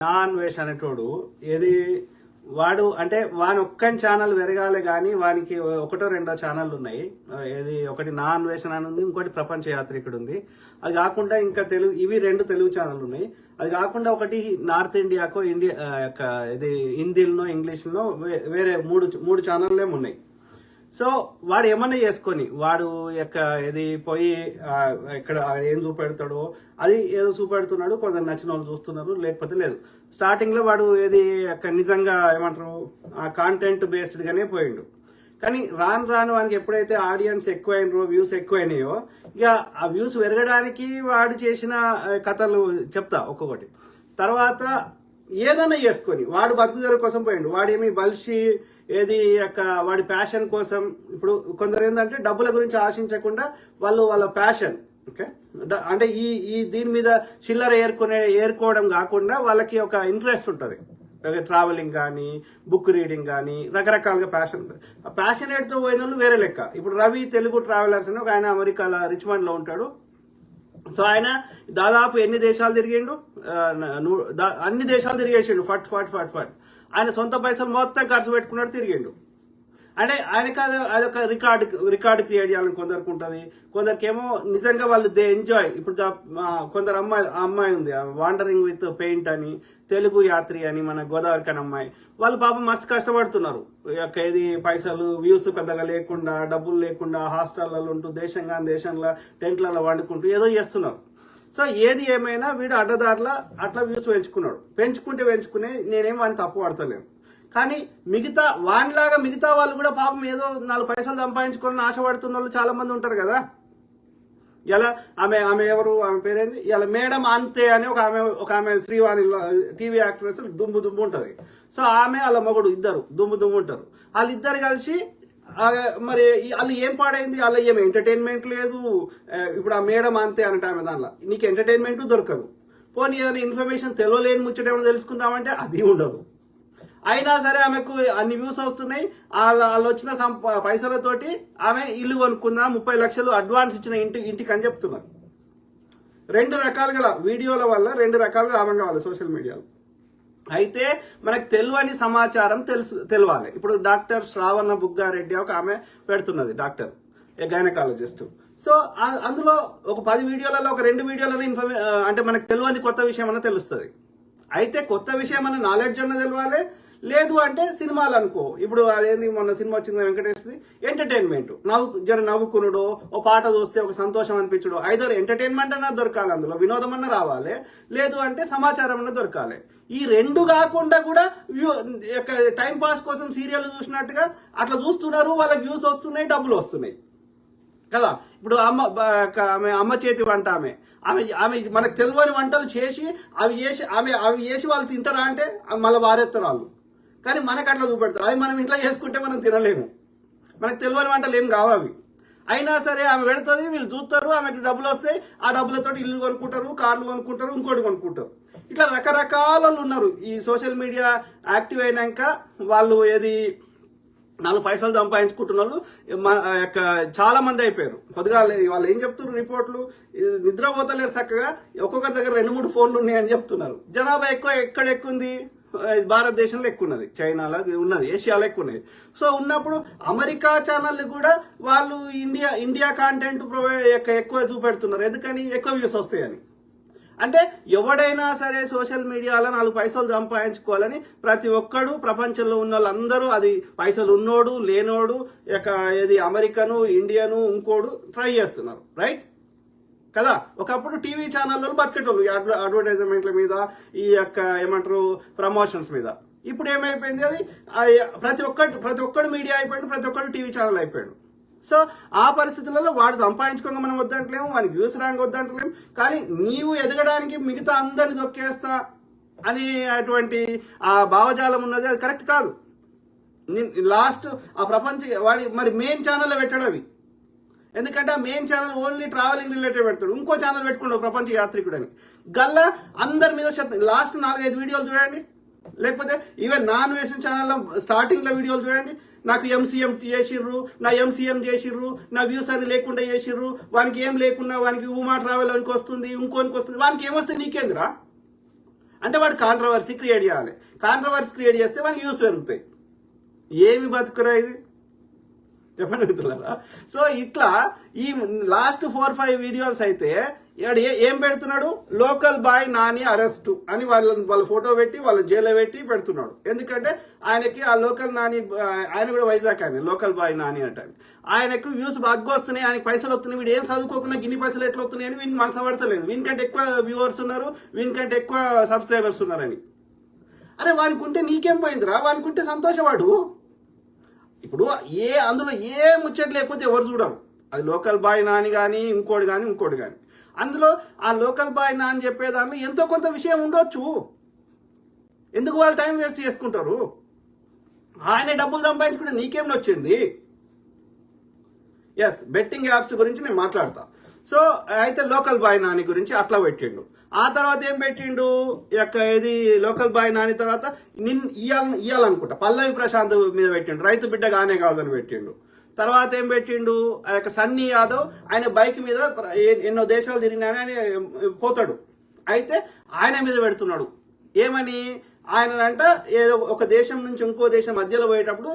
Non వేష్ అనేటోడు ఏది వాడు అంటే వాని ఒక్కని ఛానల్ పెరగాలి కానీ వానికి ఒకటో రెండో ఛానల్ ఉన్నాయి. ఏది ఒకటి నాన్ వేష్ అని ఉంది, ఇంకోటి ప్రపంచ యాత్రికుడు ఉంది. అది కాకుండా ఇంకా తెలుగు ఇవి రెండు తెలుగు ఛానల్ ఉన్నాయి. అది కాకుండా ఒకటి నార్త్ ఇండియాకో ఇండియా యొక్క ఇది హిందీలోనో ఇంగ్లీష్లో వేరే మూడు ఛానల్ ఉన్నాయి. సో వాడు ఏమన్నా చేసుకొని వాడు యొక్క ఇది పోయి ఇక్కడ ఏం చూపెడతాడో అది ఏదో చూపెడుతున్నాడు. కొందరు నచ్చిన వాళ్ళు చూస్తున్నారు, లేకపోతే లేదు. స్టార్టింగ్ లో వాడు ఏది నిజంగా ఏమంటారు ఆ కాంటెంట్ బేస్డ్ గానే పోయిండు. కానీ రాను వానికి ఎప్పుడైతే ఆడియన్స్ ఎక్కువైనరో, వ్యూస్ ఎక్కువైనాయో, ఇక ఆ వ్యూస్ పెరగడానికి వాడు చేసిన కథలు చెప్తా ఒక్కొక్కటి. తర్వాత ఏదైనా చేసుకొని వాడు బతుకుదల కోసం పోయిండు. వాడేమి బలిసి ఏది వాడి ప్యాషన్ కోసం. ఇప్పుడు కొందరు ఏంటంటే డబ్బుల గురించి ఆశించకుండా వాళ్ళ ప్యాషన్ ఓకే అంటే ఈ దీని మీద చిల్లర ఏరుకోవడం కాకుండా వాళ్ళకి ఒక ఇంట్రెస్ట్ ఉంటుంది. ట్రావెలింగ్ కానీ, బుక్ రీడింగ్ కానీ, రకరకాలుగా ప్యాషన్ ఉంటుంది. ఆ ప్యాషనేట్తో పోయిన వాళ్ళు వేరే లెక్క. ఇప్పుడు రవి తెలుగు ట్రావెలర్స్ అని ఒక ఆయన అమెరికాలో రిచ్మండ్లో ఉంటాడు. సో ఆయన దాదాపు ఎన్ని దేశాలు తిరిగిండు, అన్ని దేశాలు తిరిగేసిండు. ఫట్ ఆయన సొంత పైసలు మొత్తం ఖర్చు పెట్టుకున్నాడు, తిరిగిండు. అంటే ఆయనకి అదొక రికార్డు క్రియేట్ చేయాలని కొందరికి ఉంటుంది. కొందరికేమో నిజంగా వాళ్ళు దే ఎంజాయ్. ఇప్పుడు కొందరు అమ్మాయి ఉంది, వాండరింగ్ విత్ పెయింట్ అని, తెలుగు యాత్రి అని, మన గోదావరికి అని అమ్మాయి. వాళ్ళు పాపం మస్తు కష్టపడుతున్నారు. ఇది పైసలు వ్యూస్ పెద్దగా లేకుండా, డబ్బులు లేకుండా, హాస్టళ్లలో ఉంటూ దేశంలో టెంట్లలో వండుకుంటూ ఏదో చేస్తున్నారు. సో ఏది ఏమైనా వీడు అడ్డదారులా అట్లా వ్యూస్ పెంచుకునే నేనేం వాడిని తప్పు పడతలేను. కానీ వానిలాగా మిగతా వాళ్ళు కూడా పాపం ఏదో 4 పైసలు సంపాదించుకోవాలని ఆశపడుతున్న వాళ్ళు చాలా మంది ఉంటారు కదా. ఇలా ఆమె ఎవరు, ఆమె పేరేంది, ఇలా మేడం అంతే అని ఒక ఆమె శ్రీవాణి టీవీ యాక్ట్రెస్ దుమ్ము ఉంటుంది. సో ఆమె వాళ్ళ మగుడు ఇద్దరు దుమ్ము ఉంటారు. వాళ్ళిద్దరు కలిసి మరి వాళ్ళు ఏం పాడైంది, వాళ్ళ ఏం ఎంటర్టైన్మెంట్ లేదు. ఇప్పుడు ఆ మేడం అంతే అంటే ఆమె దానిలో నీకు ఎంటర్టైన్మెంట్ దొరకదు. పోనీ ఏదైనా ఇన్ఫర్మేషన్ తెలియలేని ముచ్చటేమో తెలుసుకుందామంటే అది ఉండదు. అయినా సరే ఆమెకు అన్ని వ్యూస్ వస్తున్నాయి. వాళ్ళు వచ్చిన పైసలతోటి ఆమె ఇల్లు కొనుక్కుందాం, 30 లక్షలు అడ్వాన్స్ ఇచ్చిన ఇంటికి అని చెప్తున్నారు. 2 రకాలుగా వీడియోల వల్ల 2 రకాలుగా లాభం కావాలి సోషల్ మీడియాలో. అయితే మనకు తెలియని సమాచారం తెలవాలి. ఇప్పుడు డాక్టర్ శ్రావణ బుగ్గారెడ్డి ఒక ఆమె పెడుతున్నది, డాక్టర్ గైనకాలజిస్ట్. సో అందులో ఒక 10 వీడియోలలో ఒక 2 వీడియోలలో అంటే మనకు తెలియని కొత్త విషయం అన్న తెలుస్తుంది. అయితే కొత్త విషయం అన్న నాలెడ్జ్ అన్న తెలవాలి. లేదు అంటే సినిమాలు అనుకో, ఇప్పుడు అదేంది మొన్న సినిమా వచ్చింది వెంకటేష్ది, ఎంటర్టైన్మెంట్, నవ్వుకునుడు, ఓ పాట చూస్తే ఒక సంతోషం అనిపించడు. ఐదర్ ఎంటర్టైన్మెంట్ అన్న దొరకాలి, అందులో వినోదం అన్న రావాలి, లేదు అంటే సమాచారం అన్న దొరకాలి. ఈ 2 కాకుండా కూడా టైం పాస్ కోసం సీరియల్ చూసినట్టుగా అట్లా చూస్తున్నారు. వాళ్ళకి వ్యూస్ వస్తున్నాయి, డబ్బులు వస్తున్నాయి కదా. ఇప్పుడు అమ్మ చేతి వంట ఆమె మనకు తెలియని వంటలు చేసి అవి చేసి వాళ్ళు తింటారా అంటే మళ్ళీ వారెత్తారు వాళ్ళు. కానీ మనకు అట్లా చూపెడతారు. అవి మనం ఇంట్లో చేసుకుంటే మనం తినలేము. మనకు తెలియని వంటలు ఏం కావు అవి. అయినా సరే ఆమె పెడుతుంది, వీళ్ళు చూస్తారు, ఆమెకు డబ్బులు వస్తాయి. ఆ డబ్బులతో ఇల్లు కొనుక్కుంటారు, కార్లు కొనుక్కుంటారు, ఇంకోటి కొనుక్కుంటారు. ఇట్లా రకరకాల ఉన్నారు. ఈ సోషల్ మీడియా యాక్టివ్ అయినాక వాళ్ళు 4 పైసలు సంపాదించుకుంటున్న వాళ్ళు చాలా మంది అయిపోయారు. కొద్దిగా వాళ్ళు ఏం చెప్తున్నారు రిపోర్ట్లు, నిద్రపోతలేరు చక్కగా. ఒక్కొక్కరి దగ్గర 2-3 ఫోన్లు ఉన్నాయని చెప్తున్నారు. జనాభా ఎక్కడ ఎక్కువ ఉంది, భారతదేశంలో ఎక్కువ ఉన్నది, చైనాలో ఉన్నది, ఏషియాలో ఎక్కువ ఉన్నది. సో ఉన్నప్పుడు అమెరికా ఛానళ్ళు కూడా వాళ్ళు ఇండియా కాంటెంట్ ఎక్కువ చూపెడుతున్నారు. ఎందుకని? ఎక్కువ వ్యూస్ వస్తాయని. అంటే ఎవడైనా సరే సోషల్ మీడియాలో 4 పైసలు సంపాదించుకోవాలని ప్రతి ఒక్కడు, ప్రపంచంలో ఉన్న వాళ్ళందరూ, అది పైసలు ఉన్నోడు లేనోడు, ఏది అమెరికను, ఇండియను, ఇంకోడు ట్రై చేస్తున్నారు. రైట్ కదా. ఒకప్పుడు టీవీ ఛానళ్ళు బతికేటోళ్ళు అడ్వర్టైజ్మెంట్ల మీద, ఈ ఏమంటారు ప్రమోషన్స్ మీద. ఇప్పుడు ఏమైపోయింది, అది ప్రతి ఒక్కడు మీడియా అయిపోయాడు, ప్రతి ఒక్కడు టీవీ ఛానల్ అయిపోయాడు. సో ఆ పరిస్థితులలో వాడు సంపాదించుకోగా మనం వద్దంటలేము, వానికి వ్యూస్ ర్యాంక్ వద్దంటలేము. కానీ నీవు ఎదగడానికి మిగతా అందరిని దొక్కేస్తా అని అటువంటి ఆ భావజాలం ఉన్నది, అది కరెక్ట్ కాదు. లాస్ట్ ఆ వాడి మరి మెయిన్ ఛానల్లో పెట్టాడు అవి. ఎందుకంటే ఆ main channel only travelling related పెడతాడు. ఇంకో ఛానల్ పెట్టుకుంటాడు ప్రపంచ యాత్రికుడు అని. గల్లా అందరి మీద లాస్ట్ 4-5 వీడియోలు చూడండి, లేకపోతే ఈవెన్ నాన్ వేసిన ఛానల్లో స్టార్టింగ్లో వీడియోలు చూడండి. నాకు ఎంసీఎం చేసిర్రు, నా ఎంసీఎం చేసిర్రు, నా వ్యూస్ అని లేకుండా చేసిర్రు, వానికి ఏం లేకున్నా వానికి ఉమా ట్రావెల్ వానికి వస్తుంది, ఇంకోనికి వస్తుంది, వానికి ఏమొస్తే నీకేందిరా? అంటే వాడు కాంట్రవర్సీ క్రియేట్ చేయాలి. కాంట్రవర్సీ క్రియేట్ చేస్తే వాడికి వ్యూస్ పెరుగుతాయి. ఏమి బతుకురా ఇది చెప్పండి మిత్రులారా. సో ఇట్లా ఈ లాస్ట్ 4-5 వీడియోస్ అయితే ఏం పెడుతున్నాడు, లోకల్ బాయ్ నాని అరెస్ట్ అని వాళ్ళ ఫోటో పెట్టి వాళ్ళ జైల్లో పెట్టి పెడుతున్నాడు. ఎందుకంటే ఆయనకి ఆ లోకల్ నాని, ఆయన కూడా వైజాగ్ ఆయన లోకల్ బాయ్ నాని అంటే ఆయనకు వ్యూస్ బాగా వస్తున్నాయి, ఆయనకి పైసలు వస్తున్నాయి, వీడు ఏం చదువుకోకుండా గిన్ని పైసలు ఎట్లా వస్తున్నాయని వీనికి మనసు పడతలేదు. వీనికంటే ఎక్కువ వ్యూవర్స్ ఉన్నారు, వీనికంటే ఎక్కువ సబ్స్క్రైబర్స్ ఉన్నారని. అరే వానికి ఉంటే నీకేం పోయిందిరా, వానికి ఉంటే సంతోషవాడు. ఇప్పుడు అందులో ఏ ముచ్చట్లు లేకపోతే ఎవరు చూడరు. అది లోకల్ బాయ్ నాని కానీ ఇంకోటి కానీ అందులో ఆ లోకల్ బాయ్ నాని చెప్పేదాన్ని ఎంతో కొంత విషయం ఉండొచ్చు. ఎందుకు వాళ్ళు టైం వేస్ట్ చేసుకుంటారు? ఆయన డబ్బులు సంపాదించుకుంటే నీకేం వచ్చింది? ఎస్, బెట్టింగ్ యాప్స్ గురించి నేను మాట్లాడతా. సో అయితే లోకల్ బాయ్ నాని గురించి అట్లా పెట్టిండు. ఆ తర్వాత ఏం పెట్టిండు, ఇది లోకల్ బాయ్ నాని తర్వాత ఇయ్యాలనుకుంటా పల్లవి ప్రశాంత్ మీద పెట్టిండు, రైతు బిడ్డ గానే కాదని పెట్టిండు. తర్వాత ఏం పెట్టిండు, ఆ యొక్క సన్నీ యాదవ్ ఆయన బైక్ మీద ఎన్నో దేశాలు తిరిగినాయని పోతాడు, అయితే ఆయన మీద పెడుతున్నాడు. ఏమని ఆయన ఏదో ఒక దేశం నుంచి ఇంకో దేశం మధ్యలో పోయేటప్పుడు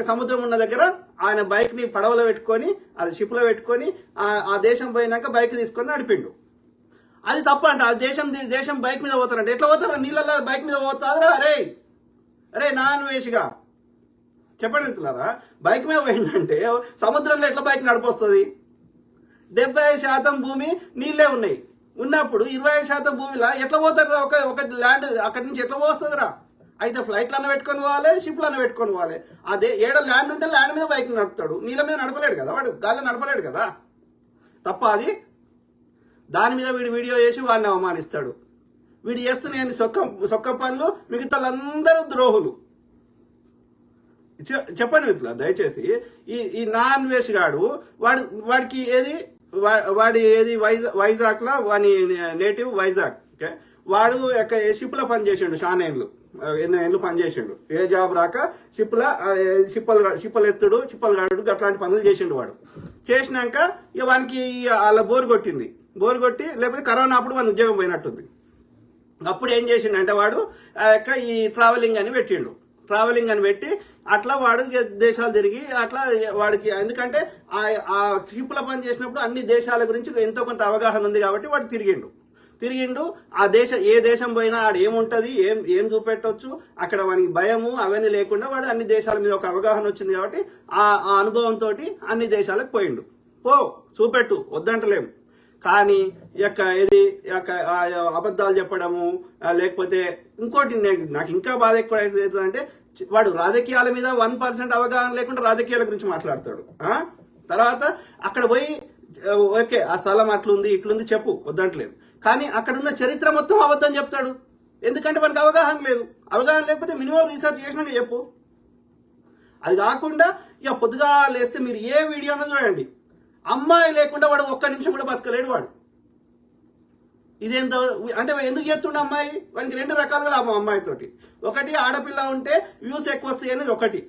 సముద్రం ఉన్న దగ్గర ఆయన బైక్ ని పడవలో పెట్టుకొని, అది షిప్ లో పెట్టుకొని ఆ దేశం పోయినాక బైక్ తీసుకొని నడిపిండు. అది తప్పంట. ఆ దేశం బైక్ మీద పోతారంట. ఎట్లా పోతారా? నీళ్ళ బైక్ మీద పోతారా? అరే నాన్ వేసిగా చెప్పండి మిత్రులారా. బైక్ మీద పోయిందంటే సముద్రంలో ఎట్లా బైక్ నడిపొస్తుంది? 70% భూమి నీళ్ళే ఉన్నాయి. ఉన్నప్పుడు 25% భూమిలో ఎట్లా పోతారు? ఒక ల్యాండ్ అక్కడి నుంచి ఎట్లా పోస్తుందిరా? అయితే ఫ్లైట్లను పెట్టుకొని పోవాలి, షిప్లను పెట్టుకొని పోవాలి. అదే ఏడ ల్యాండ్ ఉంటే ల్యాండ్ మీద బైక్ నడుపుతాడు, నీళ్ళ మీద నడపలేడు కదా, వాడు గాలి నడపలేడు కదా. తప్ప అది. దాని మీద వీడు వీడియో చేసి వాడిని అవమానిస్తాడు. వీడు చేస్తున్నాయని సొక్క పనులు, మిగతా వాళ్ళందరూ ద్రోహులు. చెప్పండి మిత్రుల దయచేసి. ఈ నాన్ వేష్ గాడు వాడికి వాడి వైజాగ్ లో వాడి నేటివ్ వైజాగ్. ఓకే, వాడు షిప్ లో పనిచేసిండు, చాలా ఎన్నో ఏళ్ళు పనిచేసిండు. ఏ జాబ్ రాక షిప్పలు ఎత్తుడు, చిప్పలు గాడు అట్లాంటి పనులు చేసిండు. వాడు చేసినాక ఇక వానికి అలా బోర్ కొట్టి లేకపోతే కరోనా అప్పుడు వాని ఉద్యోగం పోయినట్టుంది. అప్పుడు ఏం చేసిండు అంటే వాడు ఈ ట్రావెలింగ్ అని పెట్టి అట్లా వాడు దేశాలు తిరిగి అట్లా వాడికి, ఎందుకంటే ఆ షిప్లో పని చేసినప్పుడు అన్ని దేశాల గురించి ఎంతో కొంత అవగాహన ఉంది కాబట్టి వాడు తిరిగిండు. ఏ దేశం పోయినా ఆడు ఏముంటది, ఏం చూపెట్టవచ్చు, అక్కడ వానికి భయము అవన్నీ లేకుండా వాడు అన్ని దేశాల మీద ఒక అవగాహన వచ్చింది కాబట్టి ఆ అనుభవంతో అన్ని దేశాలకు పోయిండు. చూపెట్టు, వద్దంటలేము. కానీ అబద్ధాలు చెప్పడము, లేకపోతే ఇంకోటి నాకు ఇంకా బాధ ఎక్కువ అవుతుందంటే వాడు రాజకీయాల మీద 1% అవగాహన లేకుండా రాజకీయాల గురించి మాట్లాడతాడు. తర్వాత అక్కడ పోయి ఓకే ఆ స్థలం అట్లుంది ఇట్లుంది చెప్పు, వద్దంటలేదు. కానీ అక్కడ ఉన్న చరిత్ర మొత్తం అబద్ధం చెప్తాడు. ఎందుకంటే మనకు అవగాహన లేదు. అవగాహన లేకపోతే మినిమం రీసెర్చ్ చేసినా చెప్పు. అది కాకుండా ఇక పొద్దుగా లేస్తే మీరు ఏ వీడియోనో చూడండి, అమ్మాయి లేకుండా వాడు ఒక్క నిమిషం కూడా బతకలేడు. వాడు ఇదేంతో అంటే ఎందుకు చేస్తుండే అమ్మాయి? వానికి 2 రకాలుగా లాభం అమ్మాయితోటి. ఒకటి, ఆడపిల్ల ఉంటే వ్యూస్ ఎక్కువ వస్తాయి అనేది ఒకటి.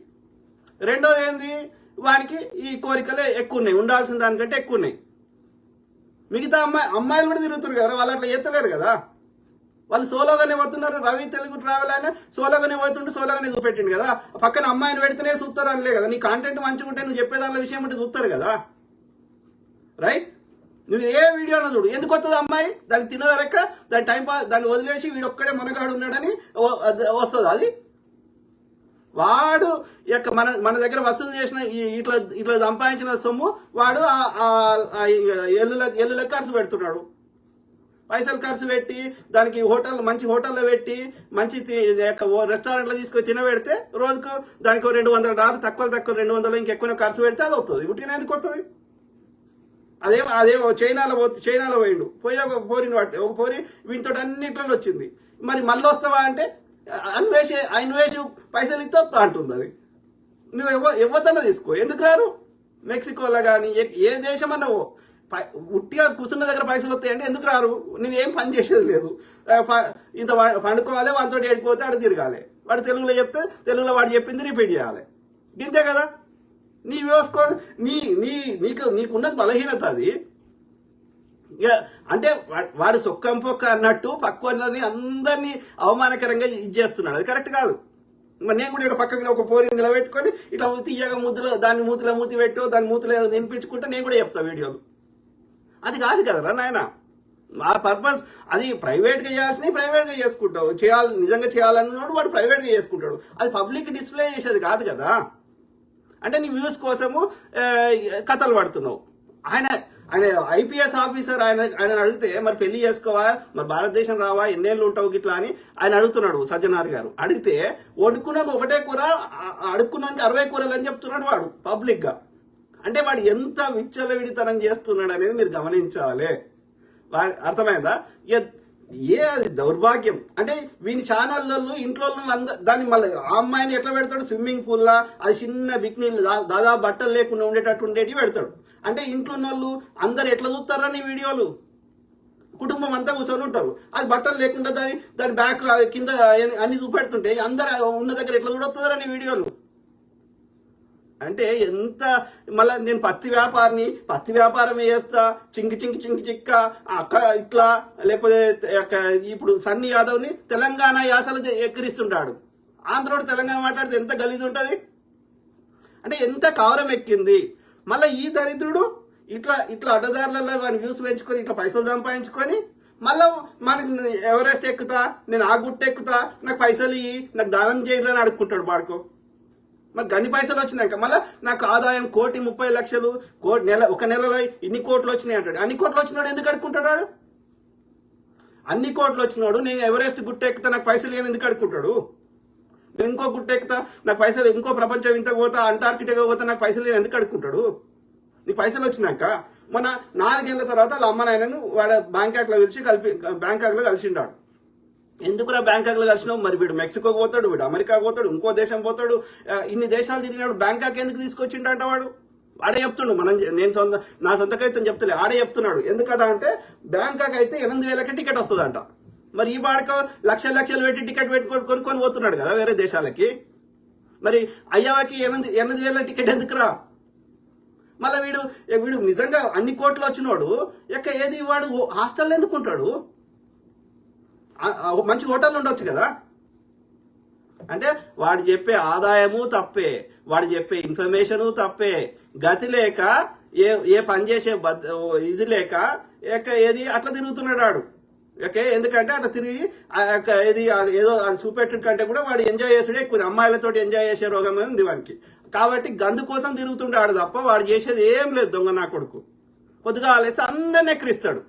రెండోది ఏంది, వానికి ఈ కోరికలే ఎక్కువ ఉన్నాయి, ఉండాల్సిన దానికంటే ఎక్కువ ఉన్నాయి. మిగతా అమ్మాయిలు కూడా తిరుగుతున్నారు కదా, వాళ్ళు అట్లా చేస్తలేరు కదా. వాళ్ళు సోలోగానే పోతున్నారు. రవి తెలుగు ట్రావెల్ అయినా సోలోగానే పోతుంటే సోలోగానే చూపెట్టిండు కదా. పక్కన అమ్మాయిని పెడితేనే చూస్తారు అనలే కదా. నీ కాంటెంట్ మంచిగా ఉంటే నువ్వు చెప్పే దానిలో విషయం ఉంటే చూస్తారు కదా. రైట్? నువ్వు ఏ వీడియోలో చూడు, ఎందుకు వస్తుంది అమ్మాయి? దానికి తినదరక్క, దాని టైంపాస్, దాన్ని వదిలేసి వీడు ఒక్కడే మనగాడు ఉన్నాడని వస్తుంది. అది వాడు మన దగ్గర వసూలు చేసిన ఇట్లా సంపాదించిన సొమ్ము వాడు ఎల్లులకు ఖర్చు పెడుతున్నాడు. పైసలు ఖర్చు పెట్టి దానికి మంచి హోటల్లో పెట్టి మంచి రెస్టారెంట్లో తీసుకొని తినబెడితే రోజుకు దానికి $200 తక్కువ 200 ఇంకెక్కువ ఖర్చు పెడితే అది వస్తుంది. ఉట్టిన ఎందుకు వస్తుంది? అదే చైనాలో పోయిండు, పోయి ఒక పోరి వీటితో అన్నిట్లో వచ్చింది. మరి మళ్ళీ వస్తావా అంటే అన్వేషి పైసలు ఇస్తే వస్తా అంటుంది. అది నువ్వు ఎవరిదన్నా తీసుకో, ఎందుకు రారు? మెక్సికోలో కానీ ఏ దేశం అన్నావో ఉట్టిగా కూర్చున్న దగ్గర పైసలు వస్తాయంటే ఎందుకు రారు? నువ్వేం పని చేసేది లేదు. ఇంత పండుకోవాలి, వాళ్ళతో ఏడిపోతే ఆడ తిరగాలి. వాడు తెలుగులో చెప్తే తెలుగులో వాడు చెప్పింది రిపీట్ చేయాలి. ఇంతే కదా. నీ వ్యవస్థ నీకున్నది బలహీనత. అది ఇక అంటే వాడు సొక్కం పొక్క అన్నట్టు పక్కని అందరినీ అవమానకరంగా ఇచ్చేస్తున్నాడు. అది కరెక్ట్ కాదు. మరి నేను కూడా ఇక్కడ పక్కకి ఒక పోరిని నిలబెట్టుకొని ఇట్లా తీయగా ముద్దులో దాన్ని మూతిలో మూతి పెట్టు దాని మూతిలో ఏదో తినిపించుకుంటే నేను కూడా చెప్తా వీడియోలు. అది కాదు కదరా నాయన. ఆ పర్పస్ అది ప్రైవేట్గా చేయాల్సినవి ప్రైవేట్గా చేసుకుంటావు, నిజంగా చేయాలన్నాడు వాడు ప్రైవేట్గా చేసుకుంటాడు. అది పబ్లిక్ డిస్ప్లే చేసేది కాదు కదా. అంటే నీ వ్యూస్ కోసము కథలు పడుతున్నావు. ఆయన ఐపీఎస్ ఆఫీసర్ ఆయన అడిగితే మరి పెళ్లి చేసుకోవా, మరి భారతదేశం రావా, ఎన్నేళ్ళు ఉంటావు గిట్లా అని ఆయన అడుగుతున్నాడు సజ్జనార్ గారు. అడిగితే వండుకున్నాక ఒకటే కూర, అడుక్కున్నాక 60 కూరలు అని చెప్తున్నాడు వాడు పబ్లిక్ గా. అంటే వాడు ఎంత విచ్చలవిడితనం చేస్తున్నాడు అనేది మీరు గమనించాలి. అర్థమైందా? అది దౌర్భాగ్యం. అంటే వీని ఛానళ్ళలో ఇంట్లో దాన్ని మళ్ళీ ఆ అమ్మాయిని ఎట్లా పెడతాడు, స్విమ్మింగ్ పూల్లా అది చిన్న బిక్నీళ్ళు దాదాపు బట్టలు లేకుండా ఉండేటట్టు ఉండేటివి పెడతాడు. అంటే ఇంట్లో ఉన్న వాళ్ళు అందరు ఎట్లా చూస్తారా నీ వీడియోలు? కుటుంబం అంతా కూర్చొని ఉంటారు. అది బట్టలు లేకుండా దాని బ్యాక్ కింద అన్ని చూపెడుతుంటే అందరు ఉన్న దగ్గర ఎట్లా చూడొస్తుందా నీ వీడియోలు? అంటే ఎంత మళ్ళీ నేను పత్తి వ్యాపారం చేస్తా, చిక్క అక్క ఇట్లా, లేకపోతే ఇప్పుడు సన్నీ యాదవ్ని తెలంగాణ యాసలు ఎక్కిరిస్తుంటాడు. ఆంధ్రోడు తెలంగాణ మాట్లాడితే ఎంత గలీజ్ ఉంటుంది. అంటే ఎంత కవరం ఎక్కింది. మళ్ళీ ఈ దరిద్రుడు ఇట్లా అడ్డదారులలో వాని వ్యూస్ పెంచుకొని ఇట్లా పైసలు సంపాదించుకొని మళ్ళీ మనకి ఎవరెస్ట్ ఎక్కుతా, నేను ఆ గుట్ట ఎక్కుతా, నాకు పైసలు ఇయ్యి, నాకు దానం చేయాలని అడుక్కుంటాడు వాడుకో. మరి గన్ని పైసలు వచ్చినాక మళ్ళీ నాకు ఆదాయం 1,30,00,000 ఒక నెలలో ఇన్ని కోట్లు వచ్చినాయి అంటాడు. అన్ని కోట్లు వచ్చినాడు ఎందుకు అడుక్కుంటాడు? అన్ని కోట్లు వచ్చినాడు నేను ఎవరెస్ట్ గుట్ట ఎక్కుతా నాకు పైసలు ఇవ్వని ఎందుకు అడుక్కుంటాడు? నేను ఇంకో గుట్ట ఎక్కుతా నాకు పైసలు, ఇంకో ప్రపంచం ఇంత పోతా, అంటార్కిటికా పోతా, నాకు పైసలు ఎందుకు అడుక్కుంటాడు? నీకు పైసలు వచ్చినాక మన 4 ఏళ్ల తర్వాత వాళ్ళ అమ్మ నాయనను వాడు బ్యాంకాక్లో కలిసిండాడు. ఎందుకురా బ్యాంకాక్లో కలిసినావు? మరి వీడు మెక్సికోకి పోతాడు, వీడు అమెరికాకి పోతాడు, ఇంకో దేశం పోతాడు, ఇన్ని దేశాలు తిరిగినాడు. బ్యాంకాక్ ఎందుకు తీసుకొచ్చిండట వాడు? ఆడే చెప్తుండు. నా సొంతకైతే చెప్తలే, ఆడే చెప్తున్నాడు. ఎందుకట అంటే బ్యాంకాక్ అయితే 8,000కి టికెట్ వస్తుందంట. మరి ఈ వాడక లక్షలు పెట్టి టికెట్ కొనుక్కొని పోతున్నాడు కదా వేరే దేశాలకి. మరి అయ్యావాకి 8,000 టికెట్ ఎందుకురా? మళ్ళీ వీడు నిజంగా అన్ని కోట్లు వచ్చినోడు ఏది వాడు హాస్టల్ ఎందుకుంటాడు? మంచి హోటల్ ఉండొచ్చు కదా. అంటే వాడు చెప్పే ఆదాయము తప్పే, వాడు చెప్పే ఇన్ఫర్మేషను తప్పే. గతి లేక ఏ పని చేసే ఇది లేక ఏది అట్లా తిరుగుతున్నాడు వాడు. ఓకే, ఎందుకంటే అట్లా తిరిగి ఏదో చూపెట్టు కంటే కూడా వాడు ఎంజాయ్ చేసుడే ఎక్కువ. అమ్మాయిలతో ఎంజాయ్ చేసే రోగమే ఉంది వానికి. కాబట్టి గందు కోసం తిరుగుతుంటాడు తప్ప వాడు చేసేది ఏం లేదు. దొంగ నా కొడుకు పొద్దుగా ఆలేసి అందరిని ఎక్కిరిస్తాడు.